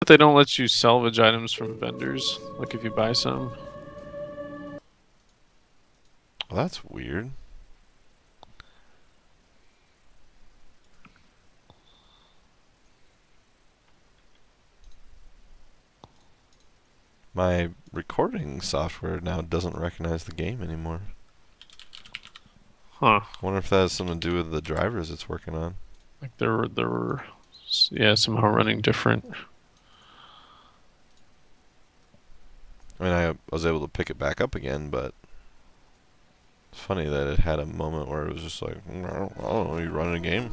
But they don't let you salvage items from vendors, like if you buy some. Well, that's weird. My recording software now doesn't recognize the game anymore. Huh. I wonder if that has something to do with the drivers it's working on. Like there were, yeah, somehow running different. I mean, I was able to pick it back up again, but it's funny that it had a moment where it was just like, I don't know, you running a game?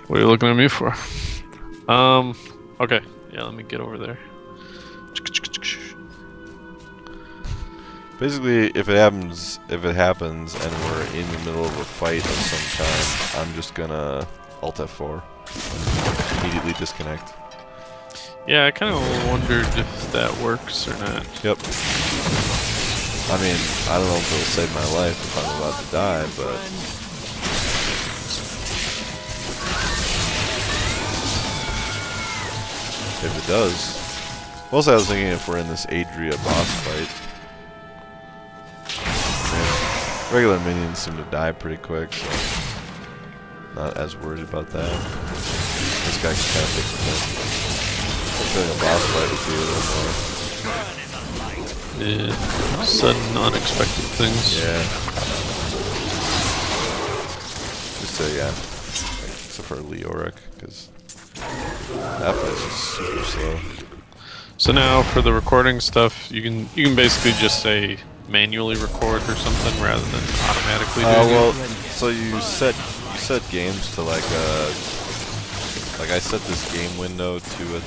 What are you looking at me for? Okay. Yeah, let me get over there. Basically, if it happens and we're in the middle of a fight of some kind, I'm just gonna Alt F4 and immediately disconnect. Yeah, I kind of wondered if that works or not. Yep. I mean, I don't know if it'll save my life if I'm about to die, but if it does. Also, I was thinking if we're in this Adria boss fight. Man, regular minions seem to die pretty quick, so not as worried about that. This guy can kind of fix the thing. I feel like a boss fight would be a little more. Yeah, sudden, unexpected things. Yeah. Just so, yeah. Except for Leoric, because that fight's just super slow. So now for the recording stuff, you can basically just say manually record or something rather than automatically doing well, it. so you set games to like I set this game window to a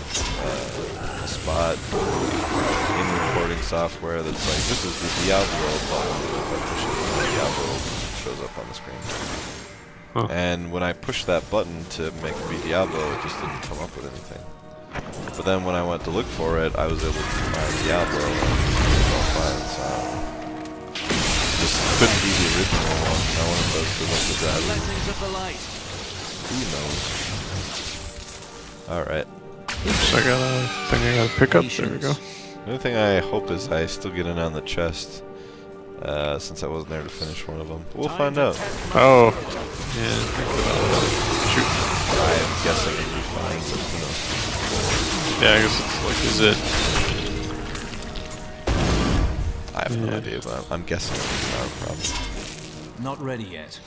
spot in the recording software that's like, this is the Diablo button. If I push it, Diablo shows up on the screen. Huh. And when I pushed that button to make it be Diablo, it just didn't come up with anything. But then when I went to look for it, I was able to find Diablo and it was all fine, so just couldn't be the original one. I wonder if that's because of the driver. Who knows? Alright. Oops, I got a thing I gotta pick up. There we go. The only thing I hope is I still get in on the chest, since I wasn't there to finish one of them. But we'll find out. Oh, yeah. Shoot. I'm guessing it'll be fine, but who knows. Yeah, I guess it's like, is it? I have no idea, but I'm guessing it's not a problem. Not ready yet.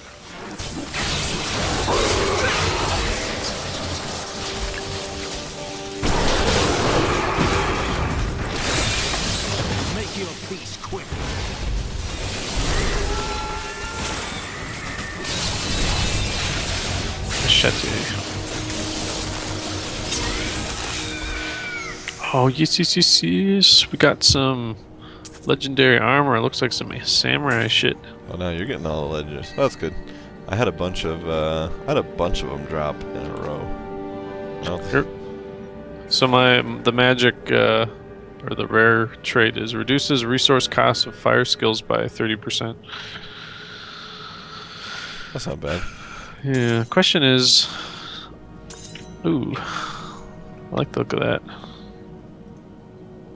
Make your peace quick. Machete. Oh, yes. We got some legendary armor. It looks like some samurai shit. Oh no, you're getting all the legends. That's good. I had a bunch of them drop in a row. No, So the magic or the rare trait is reduces resource costs of fire skills by 30%. that's not bad. Yeah. Question is, ooh, I like the look of that.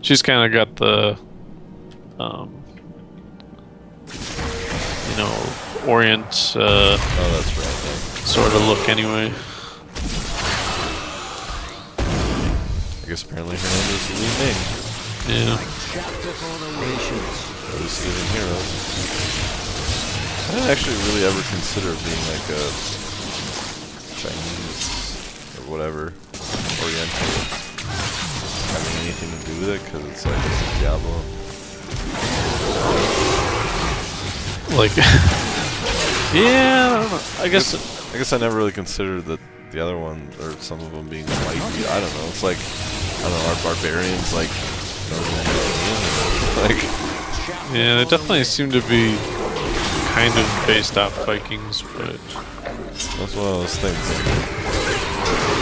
She's kind of got the, Orient Oh, that's right. Yeah. sort of look anyway. I guess apparently her name is Li Ming. Yeah. Chapter for the nations. Or the Steven Heroes. I didn't actually really ever consider being like a Chinese or whatever Oriental having anything to do with it, because it's like it's Diablo. Like, yeah, I don't know. I guess I never really considered that the other one, or some of them being white. I don't know. It's like, I don't know, are barbarians like like? yeah, they definitely seem to be kind of based off Vikings, but That's one of those things.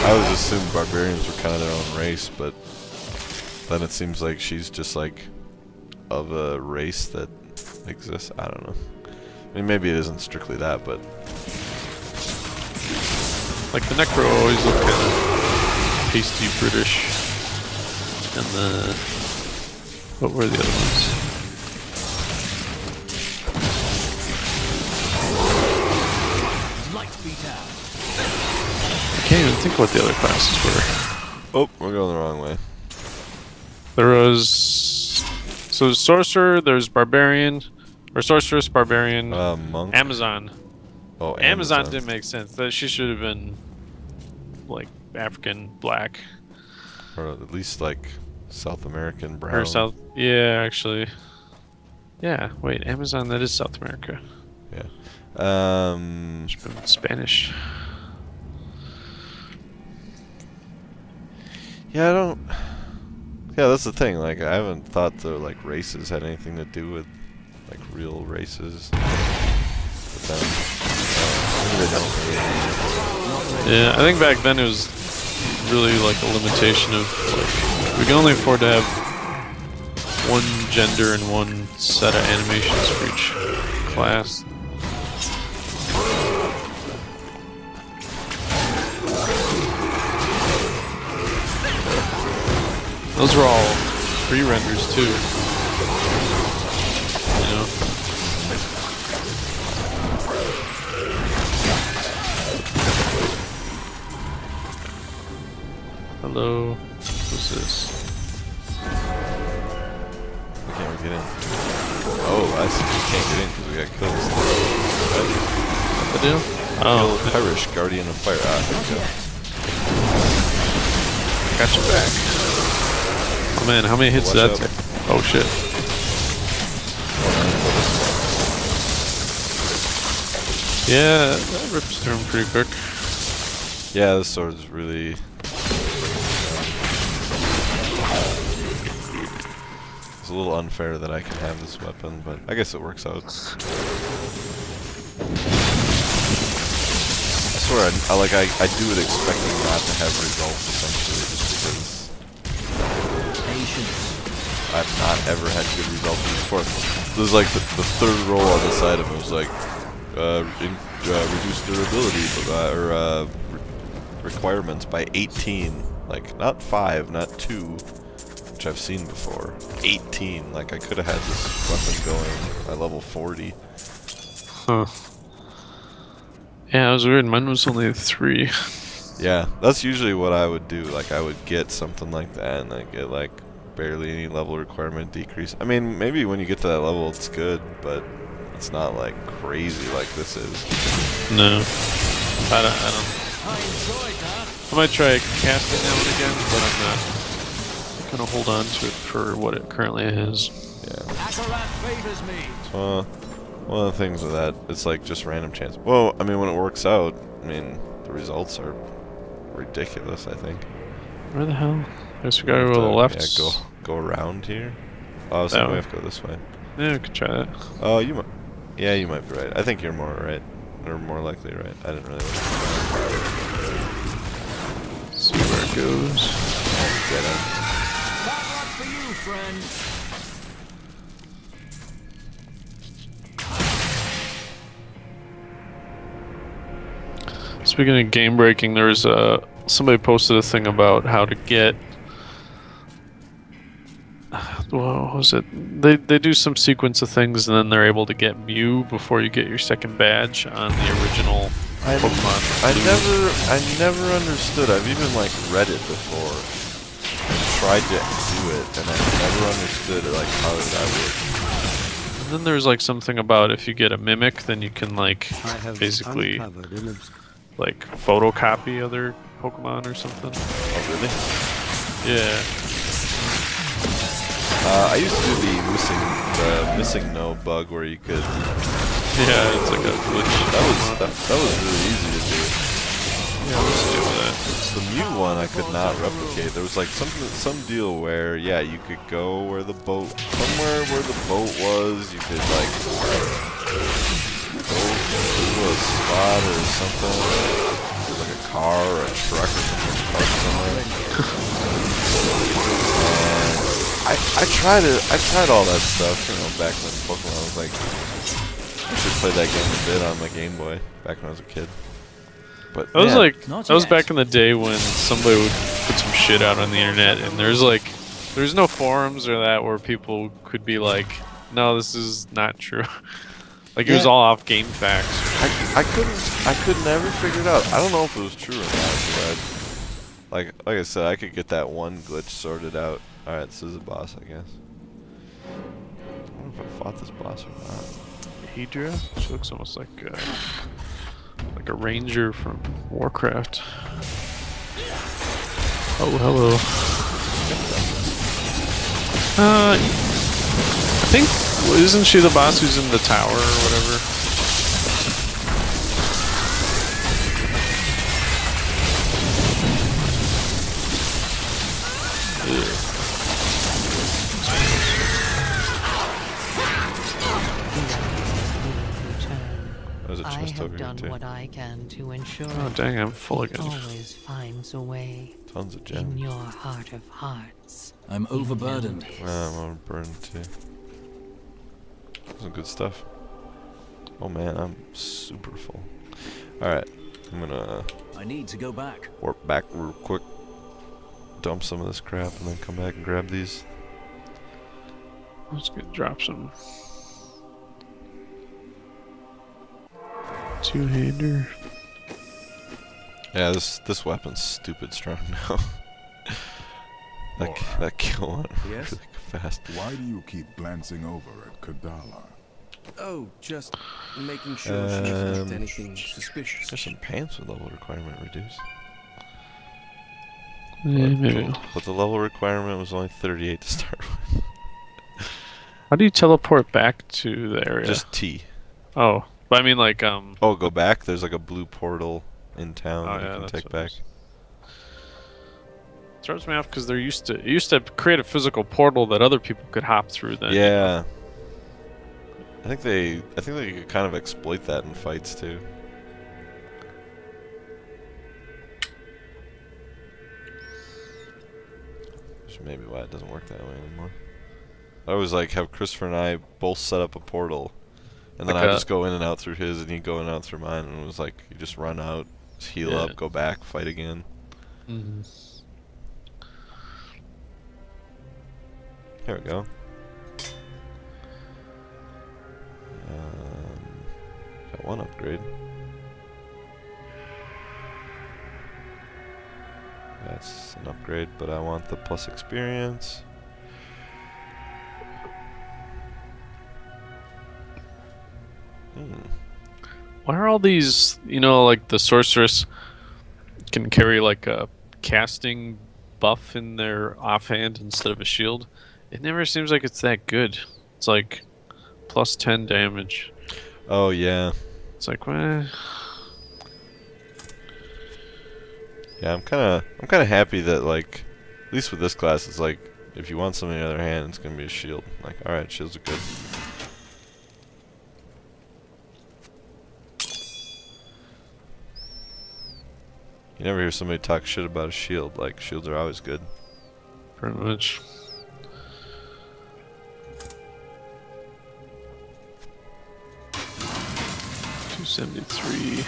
I always assumed barbarians were kind of their own race, but then it seems like she's just like of a race that exists. I don't know. I mean, maybe it isn't strictly that, but like the Necro always look kind of pasty British. And the... What were the other ones? Light beat out. I can't even think what the other classes were. Oh, we're going the wrong way. There was... So Sorcerer, there's Barbarian, or Sorceress, Barbarian, Monk. Amazon. Oh, Amazon didn't make sense. That she should have been like African black Or at least like South American brown. or South. Yeah, actually. Yeah. Wait, Amazon. That is South America. Yeah. Should have been Spanish. Yeah, I don't. Yeah, that's the thing. Like, I haven't thought the like races had anything to do with like real races. But then, maybe they don't really. Yeah, I think back then it was really like a limitation of like we can only afford to have one gender and one set of animations for each class. Those were all pre-renders too. You know. Hello. Who's this? We can't get in. Oh, I see. We can't get in because we got kills. What the deal? Oh, Irish Guardian of Fire. Ah, there we go. got you back. Oh man, how many hits did that take? Oh shit. Yeah, that rips through him pretty quick. Yeah, this sword is really. It's a little unfair that I can have this weapon, but I guess it works out. I swear, I do it expecting not to have results essentially, just because I've not ever had good results before. This is like the third roll on the side of it was like reduce durability or requirements by 18. Like not 5, not 2, which I've seen before. 18. Like I could have had this weapon going by level 40. Huh. Yeah, it was weird. Mine was only 3. Yeah, that's usually what I would do. Like I would get something like that, and I get like barely any level requirement decrease. I mean, maybe when you get to that level, it's good, but it's not like crazy like this is. No, I don't. I might try casting now and again, but I'm not gonna hold on to it for what it currently is. Yeah. Akarat favors me. One of the things with that, it's like just random chance. Well, I mean, when it works out, I mean, the results are ridiculous, I think. Where the hell? I guess we gotta go to the left. Yeah, go around here. Oh, so we have to go this way. Yeah, we could try that. Oh, you might. Yeah, you might be right. I think you're more right, or more likely right. I didn't really. See where it goes. Dead end. Bad luck for you, friend. Speaking of game breaking, there's somebody posted a thing about how to get. What was it? They do some sequence of things, and then they're able to get Mew before you get your second badge on the original Pokemon. I never understood. I've even like read it before and tried to do it, and I never understood like how that works. And then there's like something about if you get a Mimic, then you can like basically like photocopy other Pokemon or something. Oh really? Yeah. I used to do the missing no bug where you could. Yeah, it's like a glitch. That was really easy to do. Yeah, let's do that. The Mew one I could not replicate. There was like some deal where you could go where the boat somewhere where the boat was. You could like go to a spot or something, like a car or a truck or something parked somewhere. And I tried all that stuff, you know, back when Pokemon was like. I should play that game a bit on my Game Boy back when I was a kid. But that was man, like that was back in the day when somebody would put some shit out on the internet, and there's no forums or that where people could be like, no, this is not true. Like, it was all off game facts. I could never figure it out. I don't know if it was true or not, but like I said, I could get that one glitch sorted out. Alright, this is a boss, I guess. I don't know if I fought this boss or not. Hydra? She looks almost like a ranger from Warcraft. Oh, hello. I think, isn't she the boss who's in the tower or whatever? There's a I chest have over here done too. what I can to ensure Oh dang, I'm full it again. always finds a way Tons of in gems. your heart of hearts. I'm overburdened. I'm overburdened too. Some good stuff. Oh man, I'm super full. Alright, I'm gonna I need to go back. warp back real quick. Dump some of this crap and then come back and grab these. Let's drop some. Two-hander. Yeah, this weapon's stupid strong now. that kill went Yes? really fast. Why do you keep glancing over at Kadala? Oh, just making sure she doesn't left anything suspicious. There's some pants with level requirement reduced. Yeah, maybe. But the level requirement was only 38 to start with. How do you teleport back to the area? Just T. Oh, but I mean like Oh, go back? There's like a blue portal in town that you can that's take what back. it is. Throws me off because it used to create a physical portal that other people could hop through. Then Yeah. I think they could kind of exploit that in fights too. Which maybe why it doesn't work that way anymore. I always like have Christopher and I both set up a portal, and then Like I a- just go in and out through his, and he'd go in and out through mine, and it was like you just run out, just heal Yeah. up, go back, fight again. Mhm. Here we go. Got one upgrade. That's an upgrade, but I want the plus experience. Why are all these, like the sorceress can carry like a casting buff in their offhand instead of a shield? It never seems like it's that good. It's like plus 10 damage. Oh yeah. It's like, well, Yeah, I'm kind of happy that like, at least with this class, it's like if you want something in the other hand, it's gonna be a shield. Like, all right, shields are good. You never hear somebody talk shit about a shield. Like, shields are always good. pretty much. $273.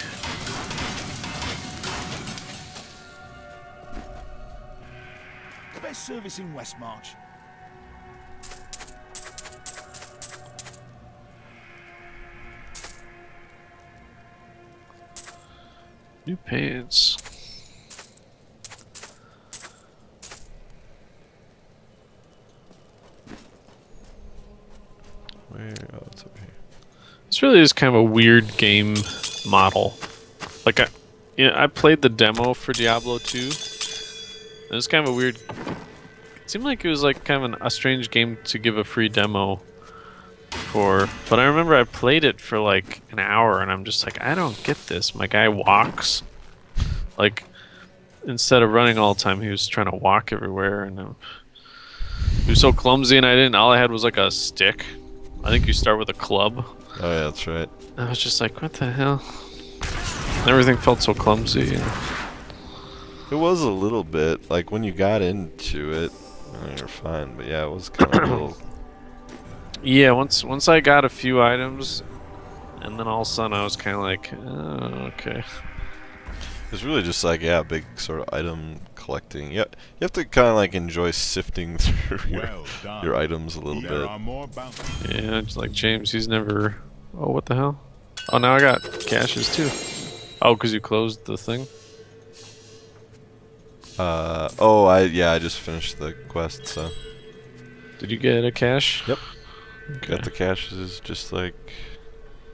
Best service in Westmarch. New pants. Where? Oh, it's over here. This really is kind of a weird game model. Like, I played the demo for Diablo 2. And it's kind of a weird. It seemed like it was like kind of a strange game to give a free demo for. But I remember I played it for like an hour, and I'm just like, I don't get this. My guy walks, like, instead of running all the time, he was trying to walk everywhere, and he was so clumsy. And all I had was like a stick. I think you start with a club. Oh yeah, that's right. I was just like, what the hell? Everything felt so clumsy. It was a little bit like when you got into it, you're fine. But yeah, it was kind of a little. Yeah, once I got a few items, and then all of a sudden I was kind of like, oh, okay. It's really just like, yeah, big sort of item collecting. Yeah, you have to kind of like enjoy sifting through Well done. your items a little There bit. are more bounties. Yeah, it's like James, he's never... Oh, what the hell? Oh, now I got caches too. Oh, because you closed the thing? Oh, I just finished the quest, so. Did you get a cache? Yep. Okay. Got the caches just like...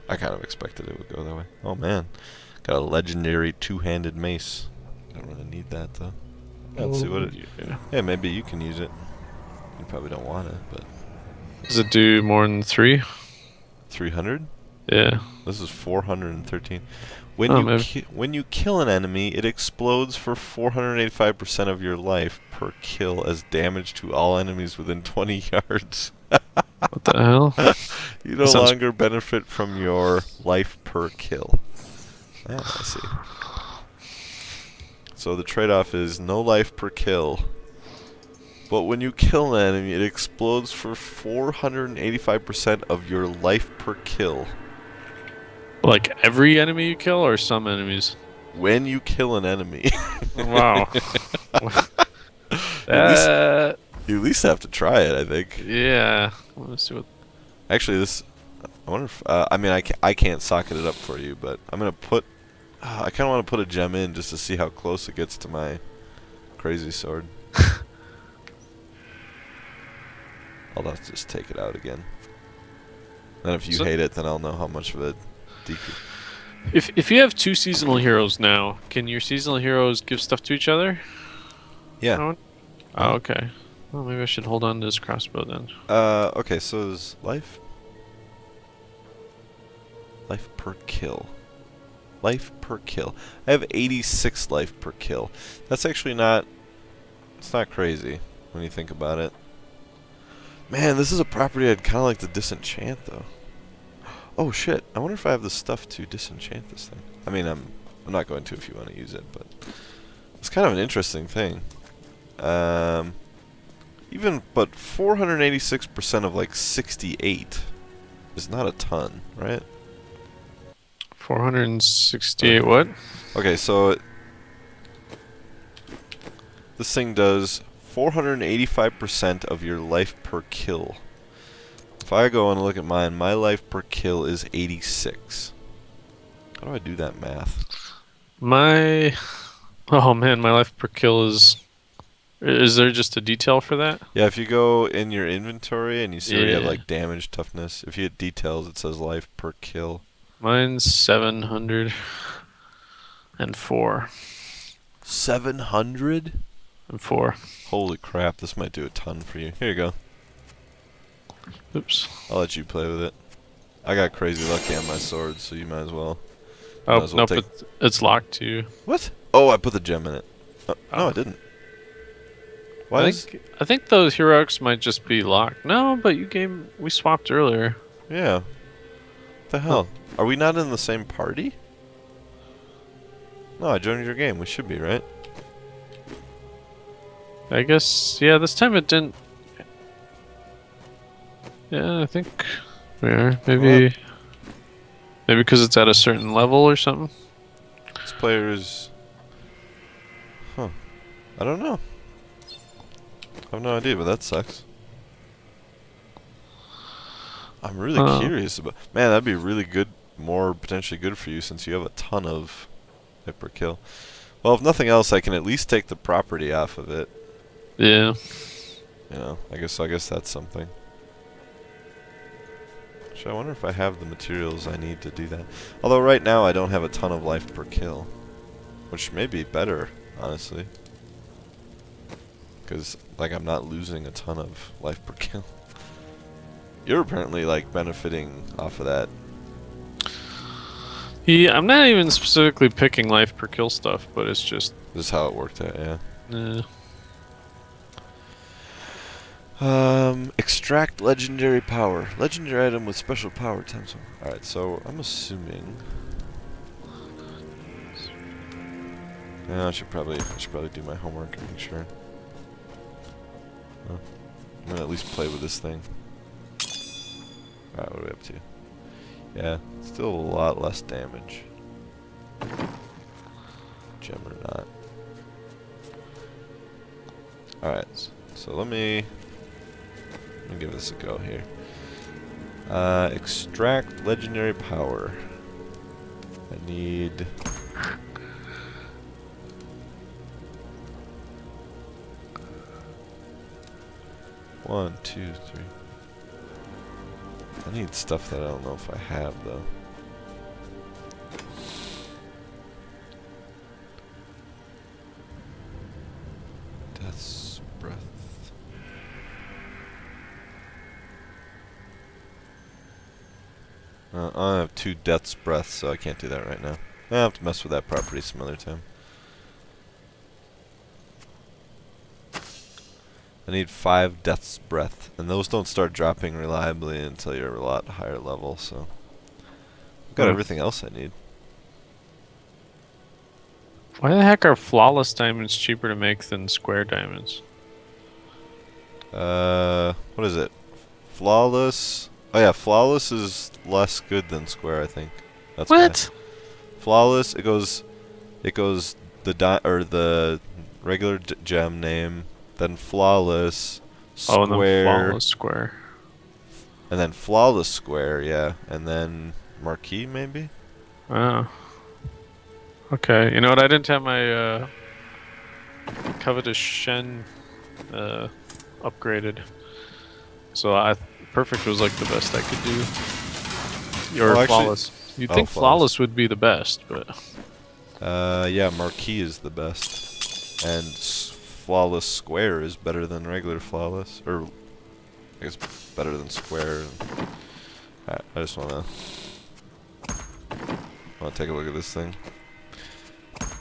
I kind of expected it would go that way. Oh man. Got a legendary two-handed mace. Don't really need that though. Let's see what it... Yeah. Yeah, maybe you can use it. You probably don't want it, but... Does it do more than 3? 300? Yeah. This is 413. When you kill an enemy, it explodes for 485% of your life per kill as damage to all enemies within 20 yards. What the hell? You no sounds- longer benefit from your life per kill. Ah, I see. So the trade-off is no life per kill. But when you kill an enemy, it explodes for 485% of your life per kill. Like every enemy you kill or some enemies? When you kill an enemy. Wow. You at least have to try it, I think. Yeah. Let's see what... Actually, this... I wonder if... I mean, I can't socket it up for you, but I'm going to put... I kind of want to put a gem in just to see how close it gets to my crazy sword. I'll have to just take it out again. Then if you hate it, then I'll know how much of it decrease. If you have 2 seasonal heroes now, can your seasonal heroes give stuff to each other? Yeah. No? Oh, okay. Well, maybe I should hold on to this crossbow then. Okay, so is life... Life per kill. Life per kill. I have 86 life per kill. That's actually not... It's not crazy when you think about it. Man, this is a property I'd kind of like to disenchant, though. Oh, shit. I wonder if I have the stuff to disenchant this thing. I mean, I'm not going to if you want to use it, but... It's kind of an interesting thing. But 486% of, like, 68 is not a ton, right? 468 what? Okay, so... This thing does 485% of your life per kill. If I go and look at mine, my life per kill is 86. How do I do that math? Oh man, my life per kill is... Is there just a detail for that? Yeah, if you go in your inventory and you see where you have Yeah. like damage, toughness, if you hit details, it says life per kill. Mine's 704. 700? Holy crap, this might do a ton for you. Here you go. Oops. I'll let you play with it. I got crazy lucky on my sword, so you might as well. Oh, Might as well nope, take- it's locked to you. What? Oh, I put the gem in it. Oh, no, Oh. I didn't. Why I is... think those heroics might just be locked. No, but we swapped earlier. Yeah. What the hell? Are we not in the same party? No, I joined your game. We should be, right? I guess, yeah, this time it didn't... Yeah, I think we are. Maybe because it's at a certain level or something? This player is... Huh. I don't know. I have no idea, but that sucks. I'm really curious about... Man, that'd be really good, more potentially good for you since you have a ton of hit per kill. Well, if nothing else, I can at least take the property off of it. Yeah. You know, I guess that's something. Actually, I wonder if I have the materials I need to do that. Although right now I don't have a ton of life per kill. Which may be better, honestly. Because, like, I'm not losing a ton of life per kill. You're apparently, like, benefiting off of that. Yeah, I'm not even specifically picking life per kill stuff, but it's just... This is how it worked out, yeah. Extract legendary power. Legendary item with special power times 1. Alright, so I'm assuming... Yeah, I should probably do my homework and make sure. I'm gonna at least play with this thing. Alright, what are we up to? Yeah, still a lot less damage. gem or not. Alright, so let me give this a go here. Extract legendary power. I need... One, two, three. I need stuff that I don't know if I have though. Death's breath. I have 2 Death's breaths, so I can't do that right now. I have to mess with that property some other time. I need 5 Death's Breath, and those don't start dropping reliably until you're a lot higher level, so... I've got everything else I need. Why the heck are flawless diamonds cheaper to make than square diamonds? What is it? Flawless? Oh yeah, flawless is less good than square, I think. That's What? why. Flawless, it goes the regular gem name, then flawless, square, Oh, and then flawless square. and then flawless square, yeah, and then marquee maybe. Oh. Okay, you know what? I didn't have my covetous Shen upgraded, so perfect was like the best I could do. Or Oh, actually- flawless. You'd think flawless would be the best, but Yeah, marquee is the best, and flawless square is better than regular flawless, or I guess better than square. Alright, I just wanna take a look at this thing.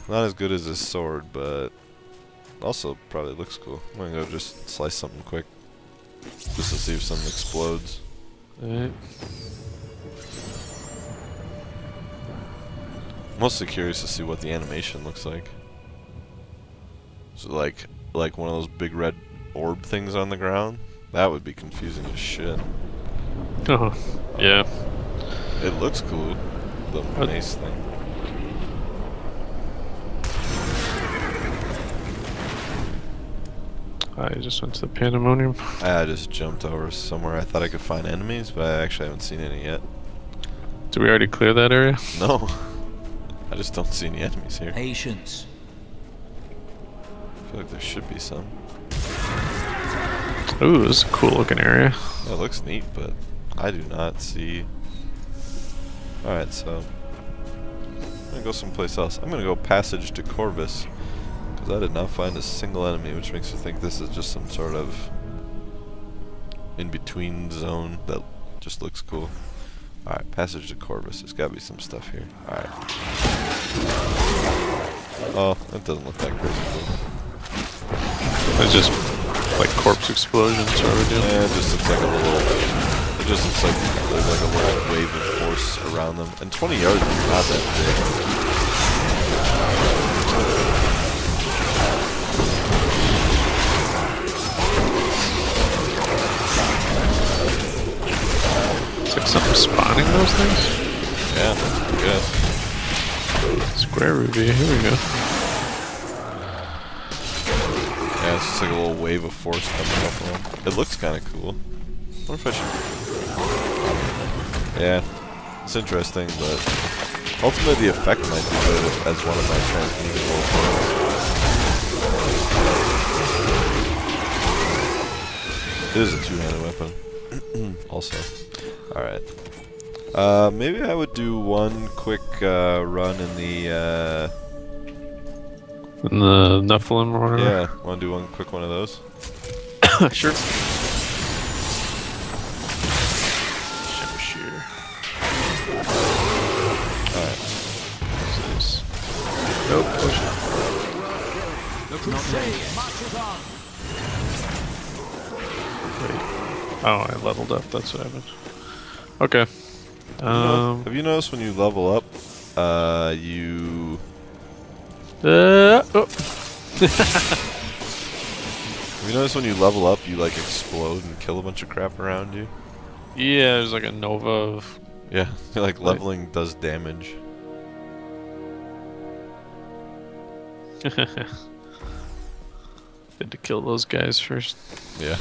Not as good as this sword, but also probably looks cool. I'm gonna go just slice something quick, just to see if something explodes. alright. Mostly curious to see what the animation looks like. So like one of those big red orb things on the ground? That would be confusing as shit. Oh, yeah. It looks cool, the mace thing. I just went to the pandemonium. I just jumped over somewhere I thought I could find enemies, but I actually haven't seen any yet. Did we already clear that area? No. I just don't see any enemies here. Patience. I feel like there should be some. Ooh, this is a cool looking area. Yeah, it looks neat, but I do not see... Alright, so... I'm gonna go someplace else. I'm gonna go passage to Corvus, because I did not find a single enemy, which makes me think this is just some sort of in-between zone that just looks cool. Alright, passage to Corvus. There's gotta be some stuff here. Alright. Oh, that doesn't look that crazy cool. It's just like corpse explosions, so we're doing. Yeah, it just looks like a little... It just looks like there's like a little wave of force around them. And 20 yards is not that It's like something spawning those things. Yeah, I guess. Square ruby, here we go. Yeah, it's just like a little wave of force coming up on them. It looks kind of cool. I wonder if I should... Yeah, it's interesting, but ultimately the effect might be good as one of my transmutable things. It is a two-handed weapon. Also. Alright. Maybe I would do one quick run in the... And the Nephilim or whatever. Yeah, want to do one quick one of those? Sure. Shimmer shear. Alright. What's this? Nope. Push it. Wait. Oh, I leveled up. That's what happened. Okay. Have you noticed when you level up, you... Oh. Have you noticed when you level up, you like explode and kill a bunch of crap around you? Yeah, there's like a nova of... Yeah, like leveling does damage. Had to kill those guys first. Yeah.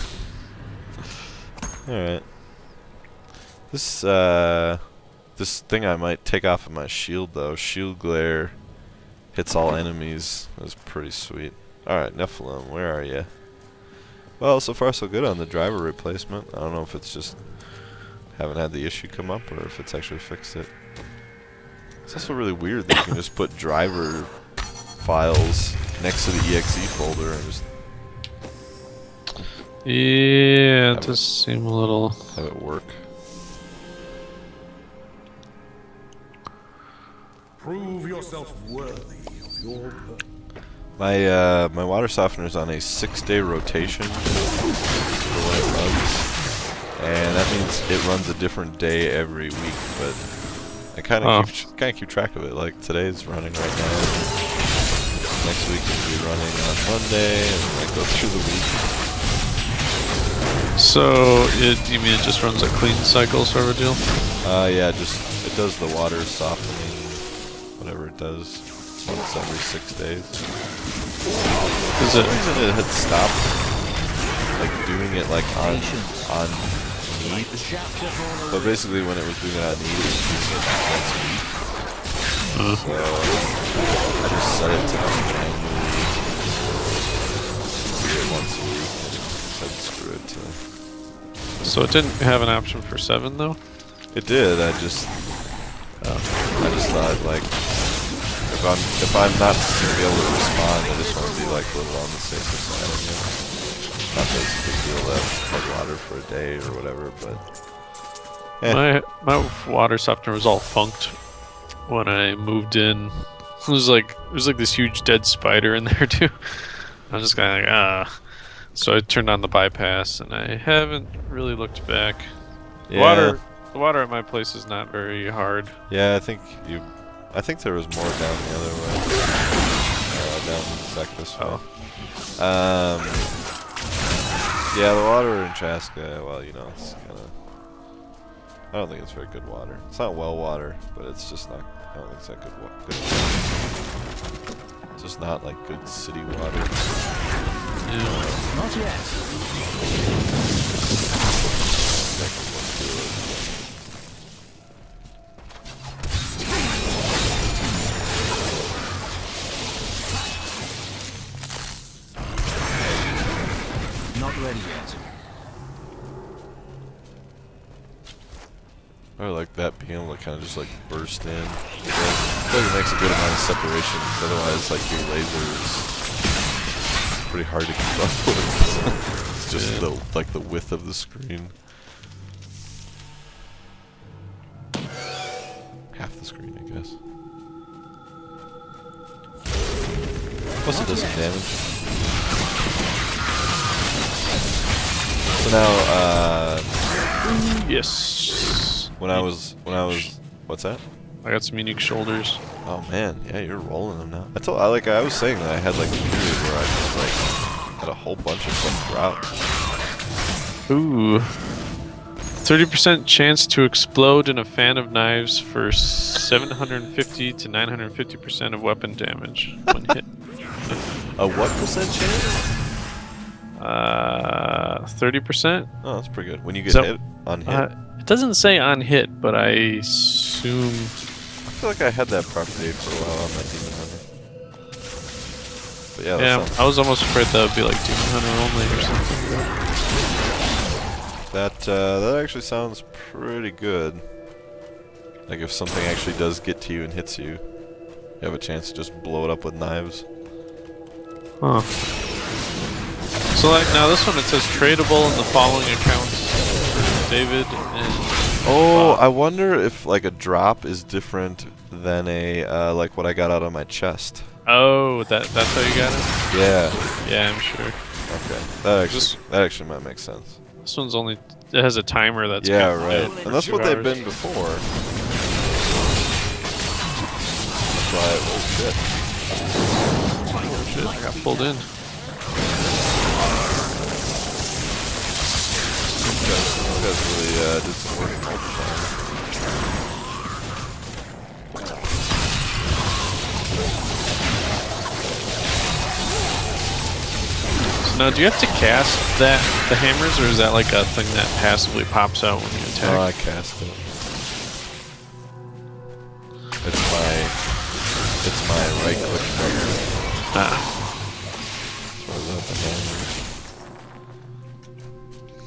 Alright. This thing I might take off of my shield though. Shield glare hits all enemies. That's pretty sweet. Alright, Nephilim, where are you? Well, so far so good on the driver replacement. I don't know if it's just haven't had the issue come up or if it's actually fixed it. It's also really weird that you can just put driver files next to the exe folder and just Yeah, it does seem a little... have it work. Prove yourself worthy of your purpose. My water softener's on a 6-day rotation for when it runs, and that means it runs a different day every week. But I kind of keep track of it. Like today's running right now. Next week it'll be running on Monday, and I go through the week. So, you mean it just runs a clean cycle sort of a deal? Yeah, it does the water softening, whatever it does, once every 6 days. For some reason it had stopped, like doing it like on need. But basically, when it was doing it on need, it was doing it once a week. So I just set it to manually do it once a week. And said screw it to. So it didn't have an option for 7 though? It did. I just thought like if I'm not gonna be able to respond, I just want to be like a little on the safer side. Not that it's a big deal to have water for a day or whatever, but my water softener was all funked when I moved in. It was like this huge dead spider in there too. I was just kind of like So I turned on the bypass, and I haven't really looked back. yeah. The water at my place is not very hard. Yeah, I think there was more down the other way. Down back this way. Yeah, the water in Chaska, well, you know, it's kind of... I don't think it's very good water. It's not well water, but it's just not... I don't think it's that good water. It's just not like good city water. Yeah. Not yet. Not ready yet. I like that being able to kind of just like burst in. I feel like it makes a good amount of separation, because otherwise like your laser is pretty hard to keep up with. It's just the width of the screen. Half the screen, I guess. Plus it does some damage. So now, Yes. when I was, what's that? I got some unique shoulders. Oh man, yeah, you're rolling them now. I was saying that I had like a period where I just like had a whole bunch of stuff drop. Ooh. 30% chance to explode in a fan of knives for 750 to 950% of weapon damage when hit. A what percent chance? 30%? Oh, that's pretty good. When you get So, hit on hit. It doesn't say on hit, but I assume... I feel like I had that property for a while on my Demon Hunter. But yeah, that Yeah, sounds... I was almost afraid that would be like Demon Hunter only or something. That actually sounds pretty good. Like if something actually does get to you and hits you, you have a chance to just blow it up with knives. Huh. So like now this one it says tradable in the following accounts. David and Oh, I wonder if like a drop is different than a like what I got out of my chest. Oh, that's how you got it? Yeah. Yeah, I'm sure. Okay. That actually might make sense. This one's only it has a timer that's Yeah, counting right. down for And that's 2 what they've hours. been before. That's why. Oh shit. Oh shit, I got pulled in. You guys really did some work multiplying. Now, do you have to cast the hammers, or is that like a thing that passively pops out when you attack? Oh, I cast it. It's my right click trigger. Ah. Throws out the hammer.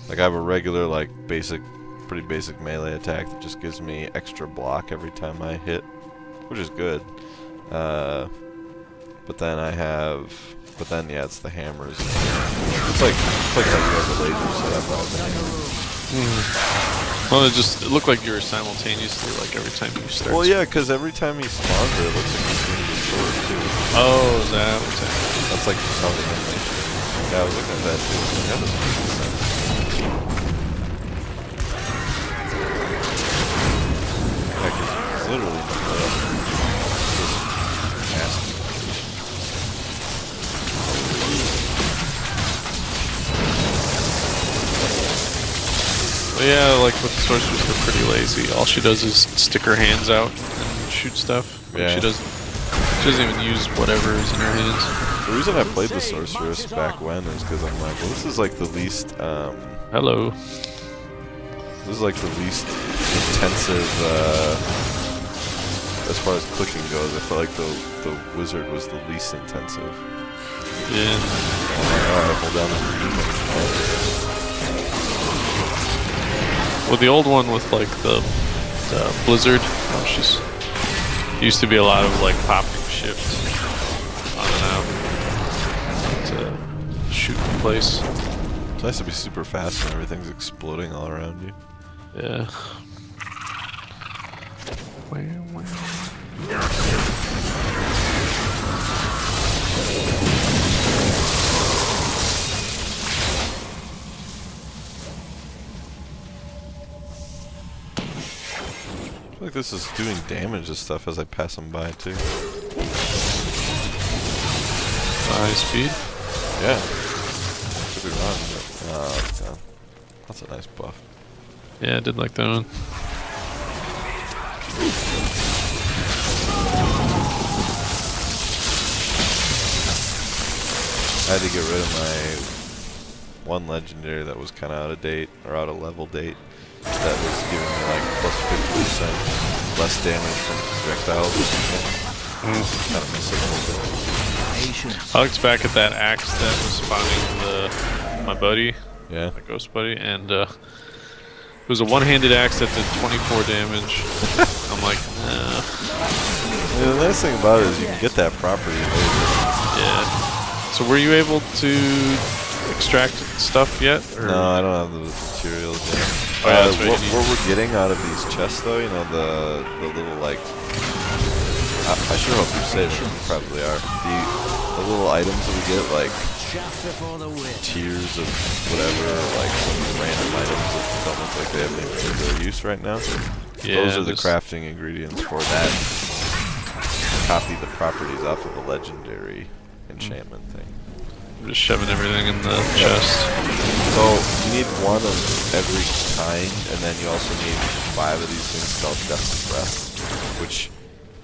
Like I have a regular, like pretty basic melee attack that just gives me extra block every time I hit, which is good. But then yeah, it's the hammers. It's like how you have the laser set up out there. Well, it looked like you were simultaneously, like every time you start. Well, yeah, because every time he spawns it looks like he's doing the sword too. Oh, is that what's happening? That's like just how the animation. Yeah, I was looking at that too. That doesn't make sense. Heck, it's literally just nasty. But yeah, like with the sorcerers, they're pretty lazy. All she does is stick her hands out and shoot stuff. Like, Yeah. She doesn't even use whatever is in her hands. The reason I played the sorceress back when is because I'm like, well, this is like the least, Hello. this is like the least intensive, as far as clicking goes. I felt like the wizard was the least intensive. Yeah. Alright, hold down the Well, the old one with like the blizzard, she's used to be a lot of like popping shift on and out to shoot in place. It's nice to be super fast when everything's exploding all around you. Yeah. I feel like this is doing damage to stuff as I pass them by too. High speed. Yeah. Could be wrong, but God. That's a nice buff. Yeah, I did like that one. I had to get rid of my one legendary that was kind of out of date, or out of level date. That was giving me like plus 50% less damage from projectiles or something. Kind of miss it a little bit. I looked back at that axe that was spawning my buddy, Yeah. my ghost buddy, and it was a one-handed axe that did 24 damage. I'm like, nah. Yeah, the nice thing about it is you can get that property later. Yeah. So were you able to extract stuff yet? Or? No, I don't have the materials yet. Oh, yeah, that's what what we're getting out of these chests, though, you know, the little like, I sure hope you're saving them. You probably are. The little items that we get, like tiers of whatever, like some random items that don't look like they have any particular use right now. Yeah, those are the crafting ingredients for that. Copy the properties off of a legendary enchantment thing. I'm just shoving everything in the chest. So you need one of every kind, and then you also need 5 of these things called Depth of Breath, which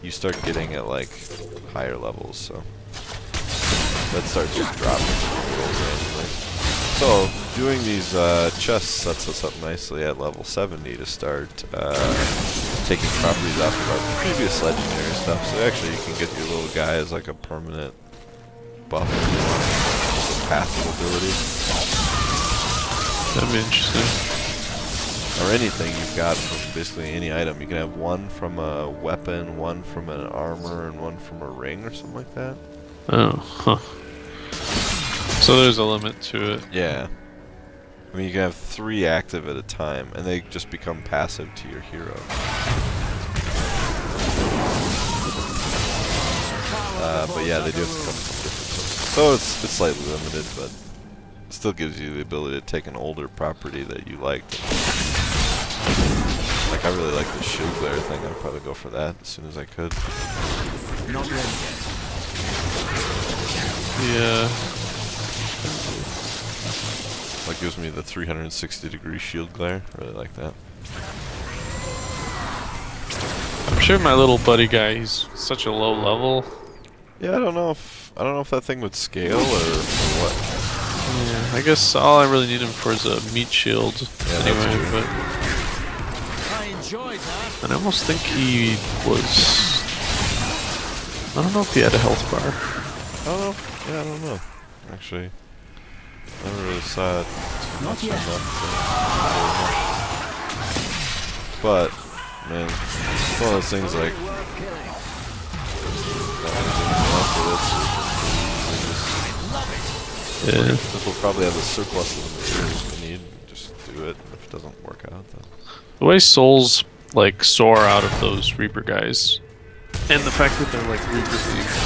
you start getting at like higher levels. So that starts just dropping rolls randomly. So doing these chests sets us up nicely at level 70 to start taking properties off of our previous legendary stuff. So actually you can get your little guy as like a permanent buff if you want. Just a passive ability. That'd be interesting. Or anything you've got from basically any item. You can have one from a weapon, one from an armor, and one from a ring or something like that. Oh, huh. So there's a limit to it. Yeah. I mean, you can have 3 active at a time, and they just become passive to your hero. But yeah, they do have to come from different sources. So it's slightly limited, but it still gives you the ability to take an older property that you liked. Like, I really like the shield glare thing. I'd probably go for that as soon as I could. Not ready yet. Yeah. That gives me the 360-degree shield glare. I really like that. I'm sure my little buddy guy, he's such a low level. Yeah, I don't know if that thing would scale or what. I guess all I really need him for is a meat shield anyway, true. but I enjoyed that. and I almost think he was. I don't know if he had a health bar. Oh, yeah, I don't know. Actually, I never really saw it too much enough. But, man, it's one of those things like. Yeah. This will probably have a surplus of the materials we need. Just do it. If it doesn't work out, then. The way souls like soar out of those Reaper guys, and the fact that they're like Reaper thieves,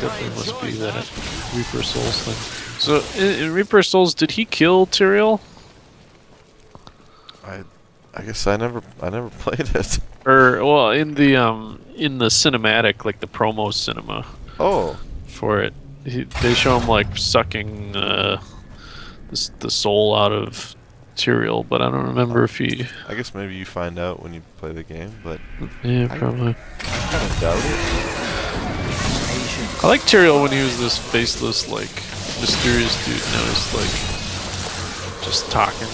definitely must be that Reaper Souls thing. So in Reaper Souls, did he kill Tyrael? I guess I never played it. Or well, in the cinematic, like the promo cinema Oh, for it, they show him like sucking the soul out of Tyrael, but I don't remember if he. I guess maybe you find out when you play the game, but Yeah, probably. I kind of doubt it. I like Tyrael when he was this faceless, like mysterious dude. Now he's like just talking.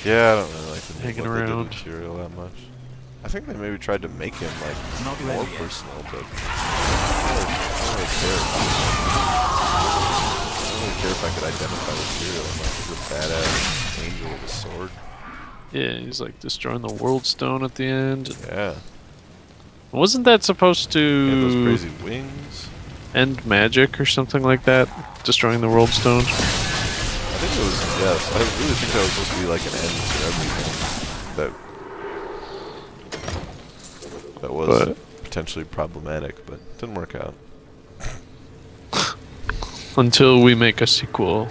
Yeah, I don't really like the Hanging what they did around. with Tyrael that much. I think they maybe tried to make him like Not more ready yet. personal, but I don't really care. I don't really care if I could identify with Tyrael. I'm like, he's a badass angel with a sword. Yeah, he's like destroying the World Stone at the end. Yeah, Wasn't that supposed he had those to crazy wings. end magic or something like that? Destroying the World Stone? I think it was, yes. I really think that was supposed to be like an end to everything. That was But potentially problematic, but didn't work out. until we make a sequel.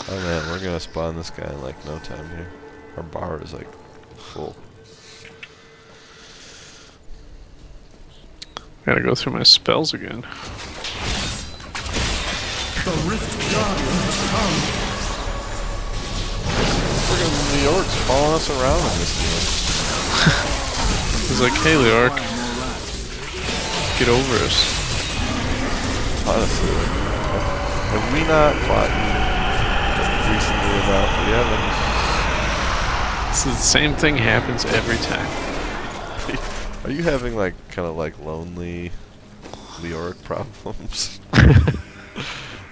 Oh man, we're gonna spawn this guy in like no time here. Our bar is like full. Gotta go through my spells again. The Rift Guardian has come. Friggin' New York's following us around in this game. He's like, hey Leorc, get over us. Honestly, like, have we not fought you recently enough? We haven't. So the same thing happens every time. Are you having like kind of like lonely Leoric problems?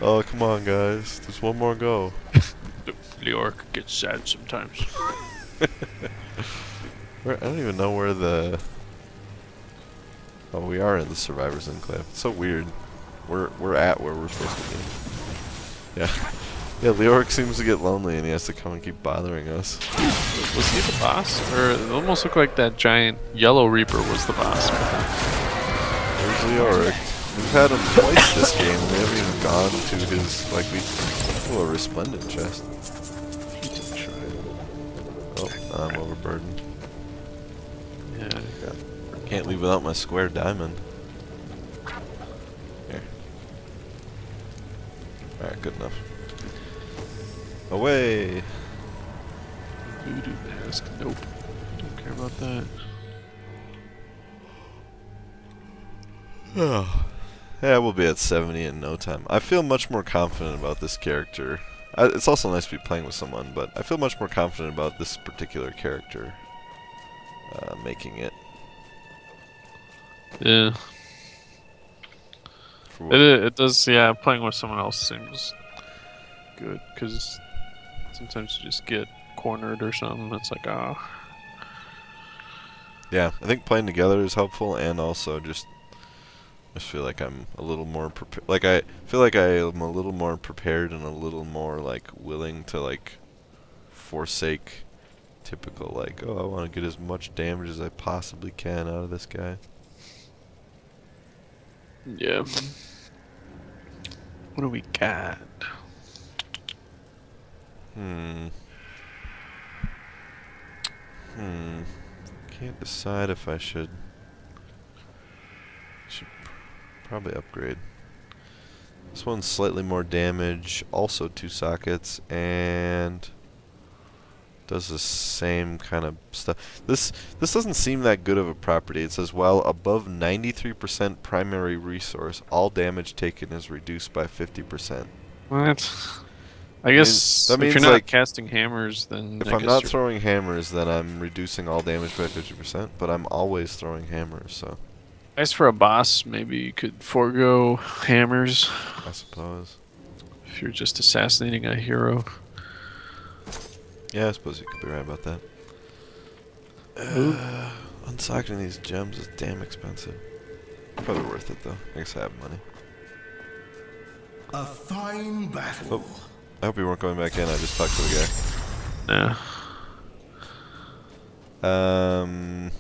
Oh, come on, guys. There's one more go. Leorc gets sad sometimes. I don't even know where the. Oh, we are in the Survivors Enclave. It's so weird. We're at where we're supposed to be. Yeah. Yeah, Leoric seems to get lonely and he has to come and keep bothering us. Was he the boss? Or it almost looked like that giant yellow Reaper was the boss. There's Leoric. We've had him twice this game and we haven't even gone to his, like, a resplendent chest. Oh, now I'm overburdened. Yeah. Can't leave without my square diamond. Here. Alright, good enough. Away! Voodoo mask. Nope. Don't care about that. Yeah, we'll be at 70 in no time. I feel much more confident about this character. It's also nice to be playing with someone, but I feel much more confident about this particular character making it. Yeah. For It does, yeah, playing with someone else seems good, because sometimes you just get cornered or something, it's like, ah. Yeah, I think playing together is helpful, and also just feel like I'm a little more prepared. Like, I feel like I am a little more prepared and a little more, like, willing to, like, forsake typical, like, oh, I want to get as much damage as I possibly can out of this guy. Yeah. What do we got? Can't decide if I should probably upgrade. This one's slightly more damage, also 2 sockets, and does the same kind of stuff. This doesn't seem that good of a property. It says, while above 93% primary resource, all damage taken is reduced by 50%. What? I guess that if means, you're not like, casting hammers, then if I I'm guess not you're- throwing hammers, then I'm reducing all damage by 50%, but I'm always throwing hammers, so As for a boss, maybe you could forego hammers I suppose. if you're just assassinating a hero. Yeah, I suppose you could be right about that. Ooh. Unsocking these gems is damn expensive. Probably worth it, though. I guess I have money. A fine battle. Oh, I hope you weren't going back in. I just talked to the Nah. guy.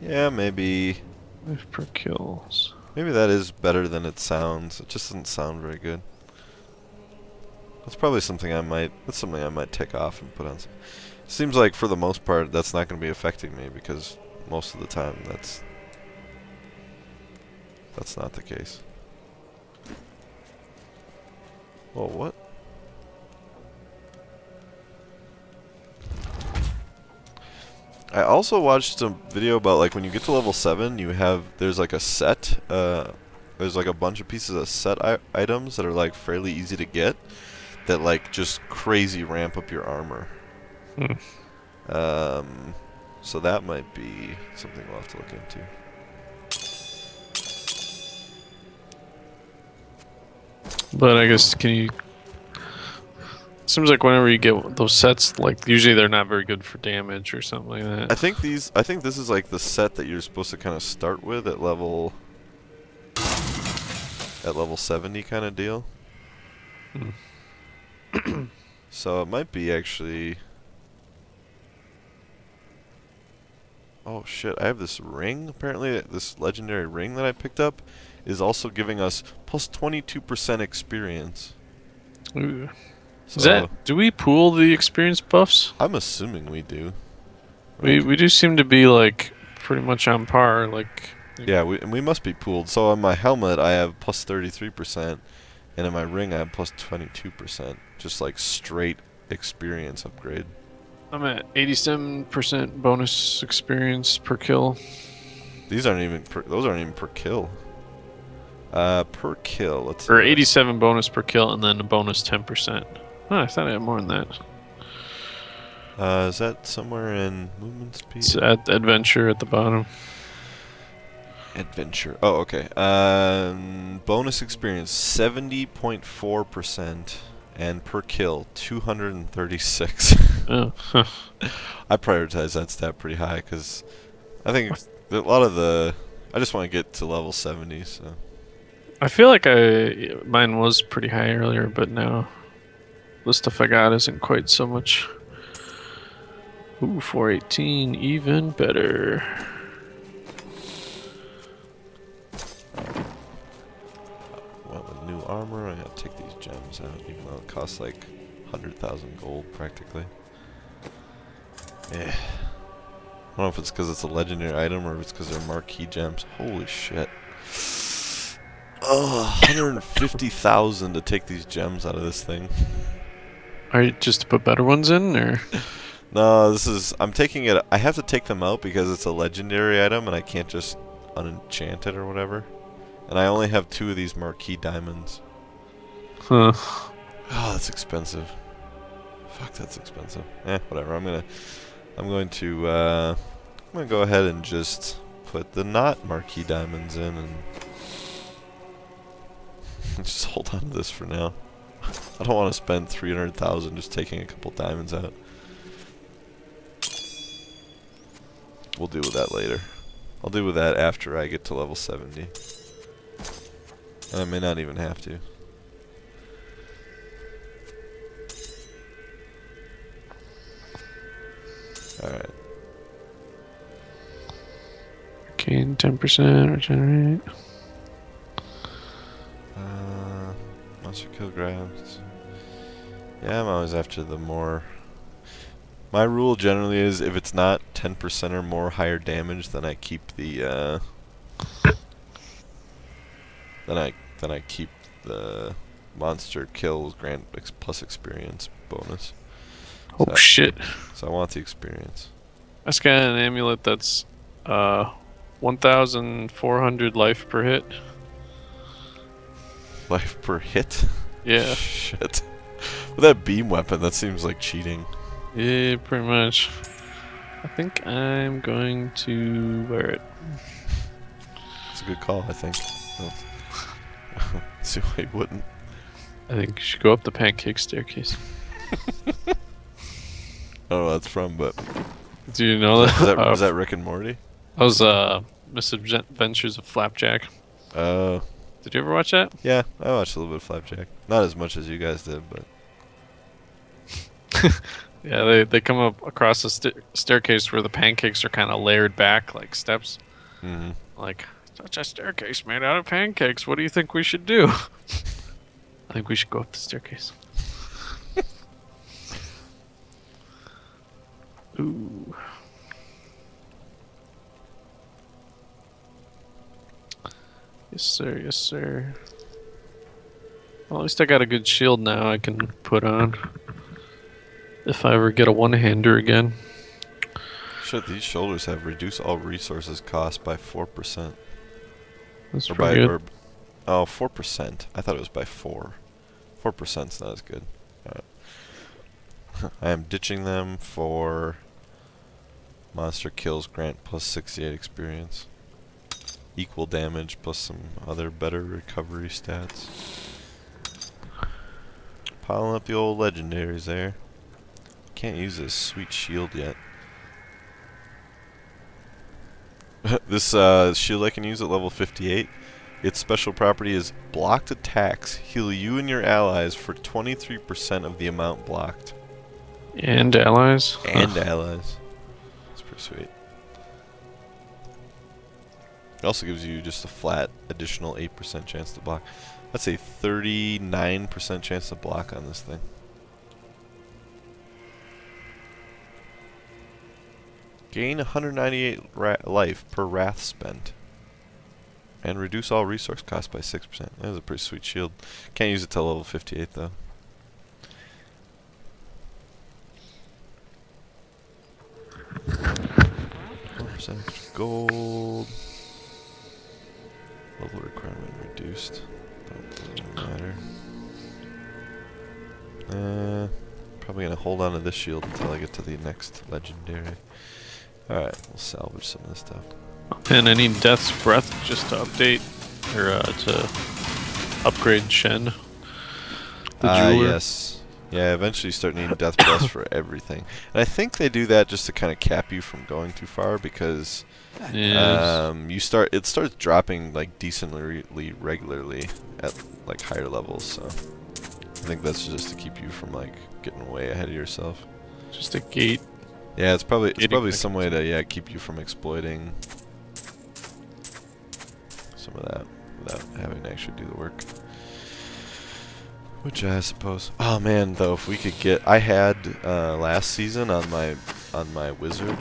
Yeah, maybe... Life per kills. Maybe that is better than it sounds. It just doesn't sound very good. That's probably something I might... That's something I might take off and put on some... Seems like, for the most part, that's not going to be affecting me, because most of the time, that's not the case. Whoa, what? I also watched a video about, like, when you get to level 7, there's like a set, there's like a bunch of pieces of set items that are like fairly easy to get, that like just crazy ramp up your armor. So that might be something we'll have to look into. But I guess can you? Seems like whenever you get those sets, like usually they're not very good for damage or something like that. I think this is like the set that you're supposed to kind of start with at level 70 kind of deal. So it might be actually. Oh shit, I have this ring. Apparently this legendary ring that I picked up is also giving us plus 22% experience. Ooh. So Is that? Do we pool the experience buffs? I'm assuming we do. We do seem to be like pretty much on par. Like Yeah, we must be pooled. So on my helmet I have plus 33%, and in my ring I have plus 22%. Just like straight experience upgrade. I'm at 87% bonus experience per kill. These aren't even those aren't even per kill. Per kill, let's see. Or 87 bonus per kill, and then a bonus 10%. Oh, I thought I had more than that. Is that somewhere in movement speed? It's at adventure at the bottom. Adventure. Oh, okay. Bonus experience 70.4%, and per kill 236. Oh, huh. I prioritize that stat pretty high because I think a lot of I just want to get to level 70. So I feel like mine was pretty high earlier, but now the stuff I got isn't quite so much. Ooh, 418, even better. well, with new armor, I gotta take these gems out, even though it costs like 100,000 gold practically. Yeah. I don't know if it's because it's a legendary item or if it's because they're marquee gems. Holy shit. Oh, 150,000 to take these gems out of this thing. Are you just to put better ones in, or? No, I'm taking it, I have to take them out because it's a legendary item and I can't just unenchant it or whatever. And I only have 2 of these marquee diamonds. Huh. Oh, that's expensive. Fuck, that's expensive. Whatever, I'm going to go ahead and just put the not marquee diamonds in and just hold on to this for now. I don't want to spend 300,000 just taking a couple diamonds out. We'll deal with that later. I'll deal with that after I get to level 70. And I may not even have to. Alright. Gain 10%, regenerate. Monster kill grabs. Yeah, I'm always after the more... My rule generally is if it's not 10% or more higher damage, then I keep the then I keep the monster kills grant plus experience bonus. Oh shit. So I want the experience. I just got an amulet that's 1,400 life per hit. Life per hit? Yeah. Shit. With that beam weapon, that seems like cheating. Yeah, pretty much. I think I'm going to wear it. It's a good call, I think. See why you wouldn't. I think you should go up the pancake staircase. I don't know what that's from, but Do you know that? was that Rick and Morty? That was Misadventures of Flapjack. Did you ever watch that? Yeah, I watched a little bit of Flapjack. Not as much as you guys did, but Yeah, they come up across the staircase where the pancakes are kind of layered back like steps. mm-hmm. Like, such a staircase made out of pancakes. What do you think we should do? I think we should go up the staircase. Ooh. Yes, sir. Yes, sir. Well, at least I got a good shield now I can put on. If I ever get a one-hander again. Shit, these shoulders have reduced all resources cost by 4%. That's Or pretty good. 4%. I thought it was by 4. 4%'s not as good. Alright. I am ditching them for monster kills grant plus 68 experience. Equal damage plus some other better recovery stats. Piling up the old legendaries there. Can't use this sweet shield yet. This shield I can use at level 58. Its special property is blocked attacks heal you and your allies for 23% of the amount blocked. And allies? And allies. That's pretty sweet. It also gives you just a flat additional 8% chance to block. That's a 39% chance to block on this thing. Gain 198 life per wrath spent. And reduce all resource costs by 6%. That is a pretty sweet shield. Can't use it till level 58 though. % gold. Level requirement reduced. Don't really matter. Probably gonna hold on to this shield until I get to the next legendary. Alright, we'll salvage some of this stuff. And I need Death's Breath just to update, or to upgrade Shen. The jeweler. Yes. Yeah, eventually you start needing Death Breath for everything. And I think they do that just to kind of cap you from going too far because it starts dropping like decently regularly at like higher levels, so I think that's just to keep you from like getting way ahead of yourself. Just a gate. Yeah, it's probably Gating some way to keep you from exploiting some of that without having to actually do the work. Which I suppose. Oh man, though, if we could get, I had last season on my wizard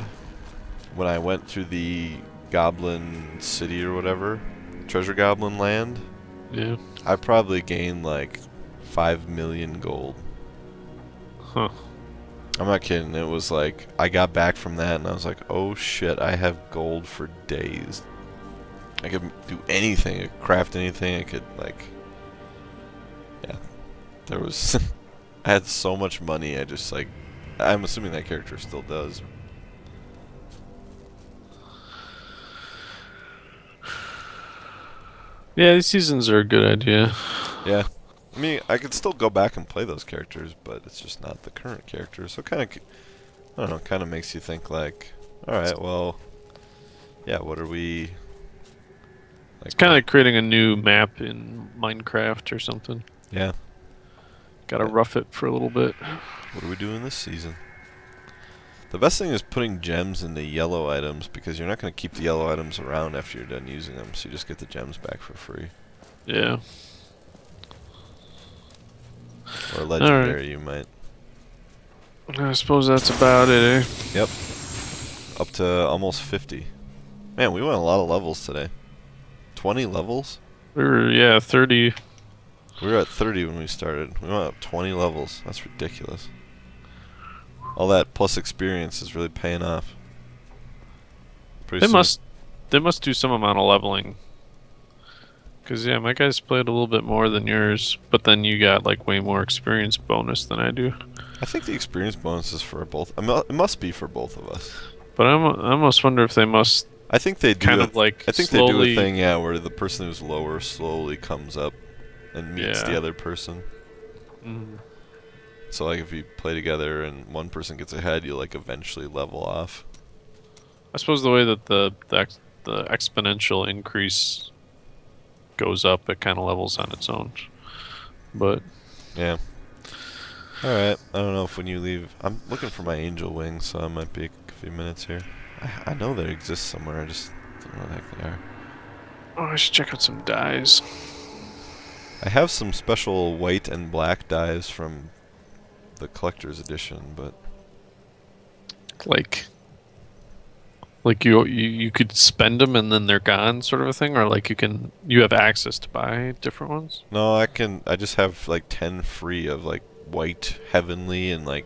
when I went through the Goblin City or whatever, Treasure Goblin Land. Yeah. I probably gained like 5 million gold. Huh. I'm not kidding. It was like I got back from that and I was like, oh shit, I have gold for days. I could do anything, I could craft anything, I could like, yeah. There was, I had so much money. I just like, I'm assuming that character still does. Yeah, these seasons are a good idea. Yeah. I mean, I could still go back and play those characters, but it's just not the current characters. So kind of, I don't know, kind of makes you think like, all right, well, yeah, what are we? Like, It's kind of like creating a new map in Minecraft or something. Yeah. Gotta rough it for a little bit. What are we doing this season? The best thing is putting gems into yellow items because you're not going to keep the yellow items around after you're done using them, so you just get the gems back for free. Yeah. Or legendary, you might. I suppose that's about it, eh? Yep. Up to almost 50. Man, we went a lot of levels today. 20 levels? We were, yeah, 30. We were at 30 when we started. We went up 20 levels. That's ridiculous. All that plus experience is really paying off. Pretty They soon. must do some amount of leveling. Cause yeah, my guys played a little bit more than yours, but then you got like way more experience bonus than I do. I think the experience bonus is for both. It must be for both of us. But I almost wonder if they must I think they do. kind of like I think slowly. they do a thing, yeah, where the person who's lower slowly comes up and meets the Yeah. other person. Mhm. So like if you play together and one person gets ahead, you like eventually level off. I suppose the way that the exponential increase goes up, it kind of levels on its own. But Yeah. All right. I don't know if when you leave, I'm looking for my angel wings, so I might be a few minutes here. I know they exist somewhere. I just don't know what the heck they are. oh, I should check out some dies. I have some special white and black dies from the collector's edition, but Like you could spend them and then they're gone, sort of a thing, or like you have access to buy different ones. no, I just have like 10 free of like white heavenly and like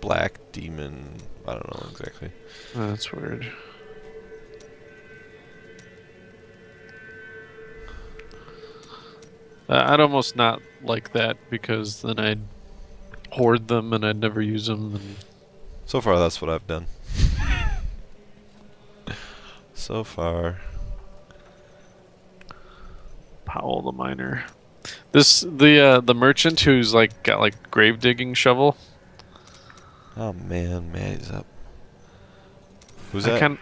black demon. I don't know exactly. Oh, that's weird. I'd almost not like that because then I'd hoard them and I'd never use them. And So far, that's what I've done. So far. Powell the miner. The merchant who's like got like grave digging shovel. Oh man, he's up. Who's I that? can't.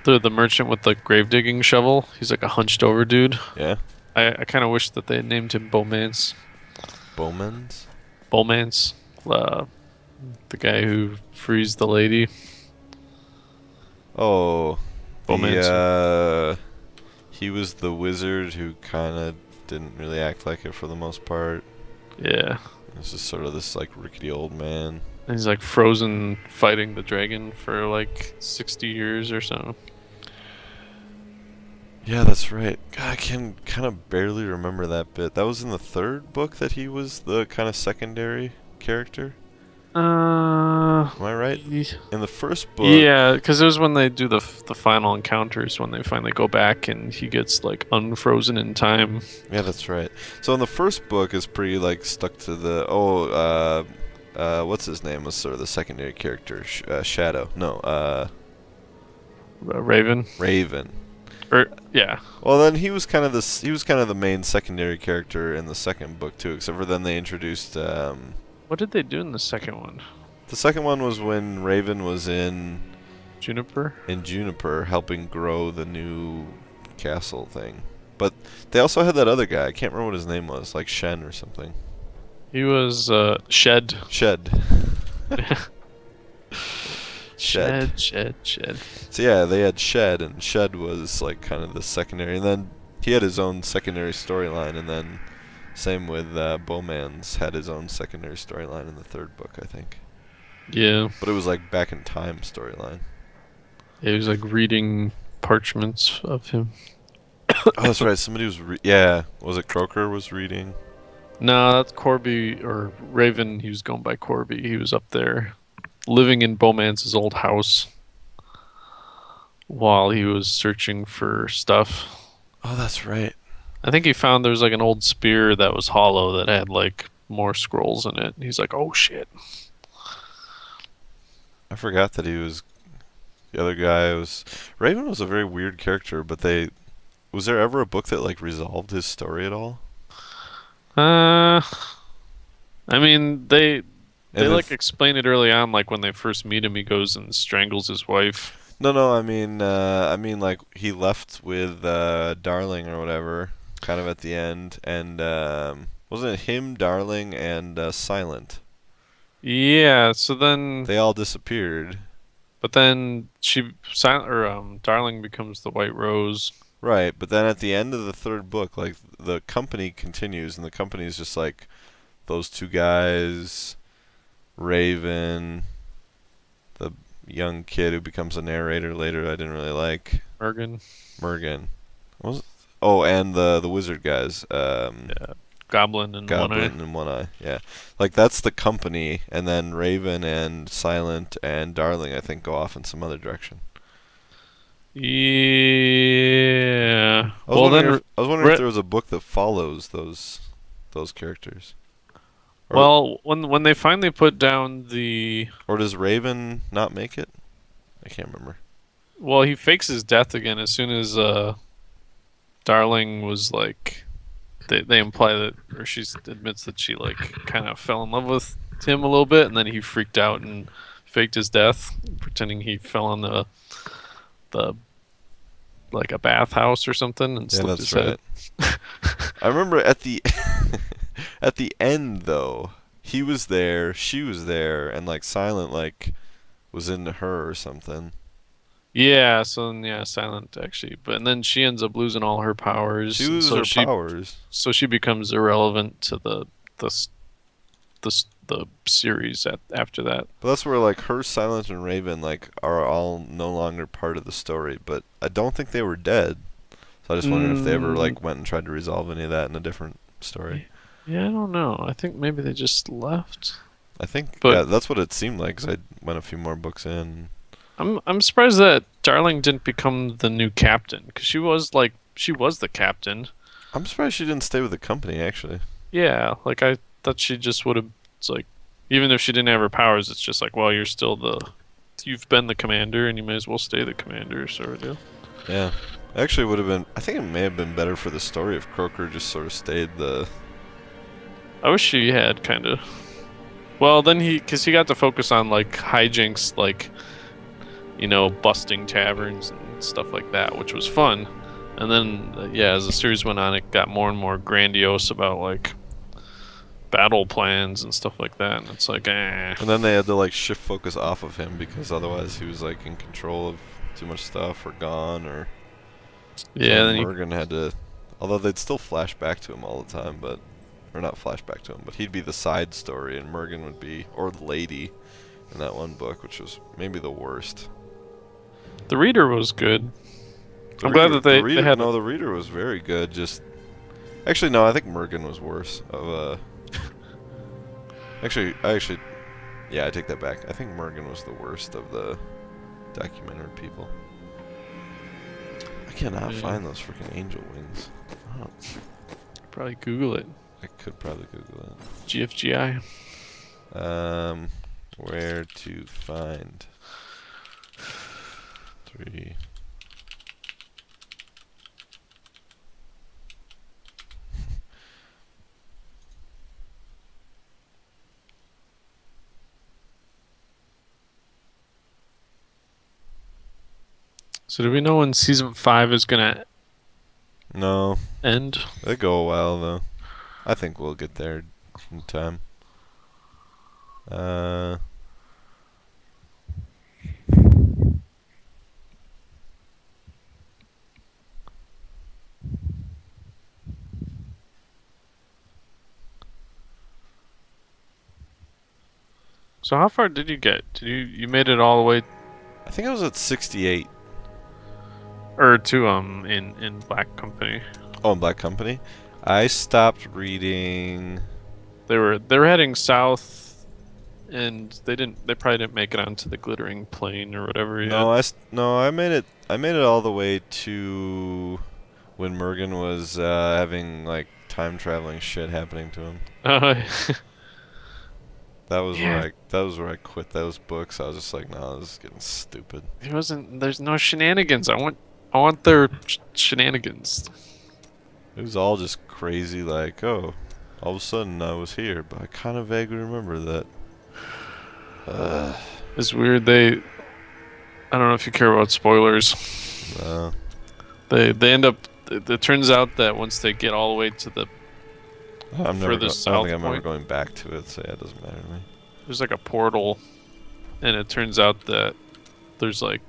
The merchant with the grave digging shovel. He's like a hunched over dude. Yeah, I kind of wish that they had named him Bowmance. Bowman's. Bowmance, the guy who frees the lady. Oh, Bowmance. he was the wizard who kind of didn't really act like it for the most part. Yeah. This is sort of this like rickety old man. And he's like frozen fighting the dragon for like 60 years or so. Yeah, that's right. God, I can kind of barely remember that bit. That was in the third book that he was the kind of secondary character. Am I right? In the first book. Yeah, because it was when they do the final encounters when they finally go back and he gets like unfrozen in time. Yeah, that's right. So in the first book is pretty like stuck to the what's his name was sort of the secondary character, Shadow. No, Raven. Raven. Yeah. Well, then he was kind of the main secondary character in the second book too, except for then they introduced What did they do in the second one? the second one was when Raven was in Juniper? Juniper helping grow the new castle thing. But they also had that other guy. I can't remember what his name was, like Shen or something. He was Shed. Shed. Shed. So yeah, they had Shed, and Shed was like kind of the secondary, and then he had his own secondary storyline, and then same with Bowman's had his own secondary storyline in the third book, I think. Yeah. But it was like back in time storyline. He was like reading parchments of him. Oh, that's right. Somebody was was it Croker was reading? No, that's Corby or Raven. He was going by Corby. He was up there living in Bowman's old house while he was searching for stuff. Oh, that's right. I think he found there was like an old spear that was hollow that had like more scrolls in it. He's like, oh shit. I forgot that he was the other guy was Raven was a very weird character, but was there ever a book that like resolved his story at all? I mean, they And like explain it early on, like when they first meet him, he goes and strangles his wife. No, I mean like he left with Darling or whatever, kind of at the end, and wasn't it him, Darling, and Silent? Yeah, so then, They all disappeared. but then Darling becomes the White Rose. Right, but then at the end of the third book, like the company continues, and the company is just like those two guys, Raven, the young kid who becomes a narrator later. I didn't really like Mergen. What was it? Oh, and the wizard guys. Yeah. Goblin and One Eye. Goblin and One Eye. Yeah, like that's the company, and then Raven and Silent and Darling, I think, go off in some other direction. Yeah. I was Well, wondering then, if, I was wondering if there was a book that follows those characters. Or, well, when they finally put down the, or does Raven not make it? I can't remember. well, he fakes his death again as soon as Darling was like, they imply that, or she admits that she like kind of fell in love with him a little bit, and then he freaked out and faked his death, pretending he fell on the like a bathhouse or something and Yeah, slipped that's his right. head. I remember at the at the end though, he was there, she was there, and like Silent like was into her or something. Yeah, so then, yeah, Silent actually, but and then she ends up losing all her powers, She and loses her powers. so she becomes irrelevant to the series after that. But that's where like her, Silent, and Raven like are all no longer part of the story. But I don't think they were dead. So I just wondered if they ever like went and tried to resolve any of that in a different story. Yeah, I don't know. I think maybe they just left. I think But yeah, that's what it seemed like. 'Cause I went a few more books in. I'm surprised that Darling didn't become the new captain, because she was the captain. I'm surprised she didn't stay with the company actually. Yeah, like I thought she just would have. It's like, even if she didn't have her powers, it's just like, well, you've been the commander, and you may as well stay the commander, sort of deal. Yeah, actually would have been. I think it may have been better for the story if Croker just sort of stayed the. I wish she had kind of. Well, then because he got to focus on like hijinks, like, busting taverns and stuff like that, which was fun. And then, yeah, as the series went on, it got more and more grandiose about like battle plans and stuff like that. And it's like, eh. And then they had to like shift focus off of him because otherwise he was like in control of too much stuff or gone or. Yeah, so then Morgan had to. Although they'd still flash back to him all the time, but. Or not flash back to him, but he'd be the side story and Morgan would be. Or the lady in that one book, which was maybe the worst. the reader was good. I'm glad that they had. No, the reader was very good. Just. Actually, no, I think Morgan was worse. Actually, yeah, I take that back. I think Morgan was the worst of the documentary people. I cannot find those freaking angel wings. Oh, Probably Google it. I could probably Google it. GFGI. Where to find 3. So do we know when season 5 is gonna No, end? they go a while though. I think we'll get there in time. So how far did you get? You made it all the way, I think I was at 68. or to in Black Company? Oh, in Black Company. I stopped reading. They were heading south, and they probably didn't make it onto the glittering plain or whatever yet. I made it. I made it all the way to when Morgan was having like time traveling shit happening to him. That was where I quit those books. I was just like, no, this is getting stupid. There's no shenanigans. I want their shenanigans. It was all just crazy. Like, oh, all of a sudden I was here, but I kind of vaguely remember that. It's weird. I don't know if you care about spoilers. No. They end up. It turns out that once they get all the way to the I don't think south I'm ever point, going back to it, so yeah, it doesn't matter to me. there's like a portal, and it turns out that there's like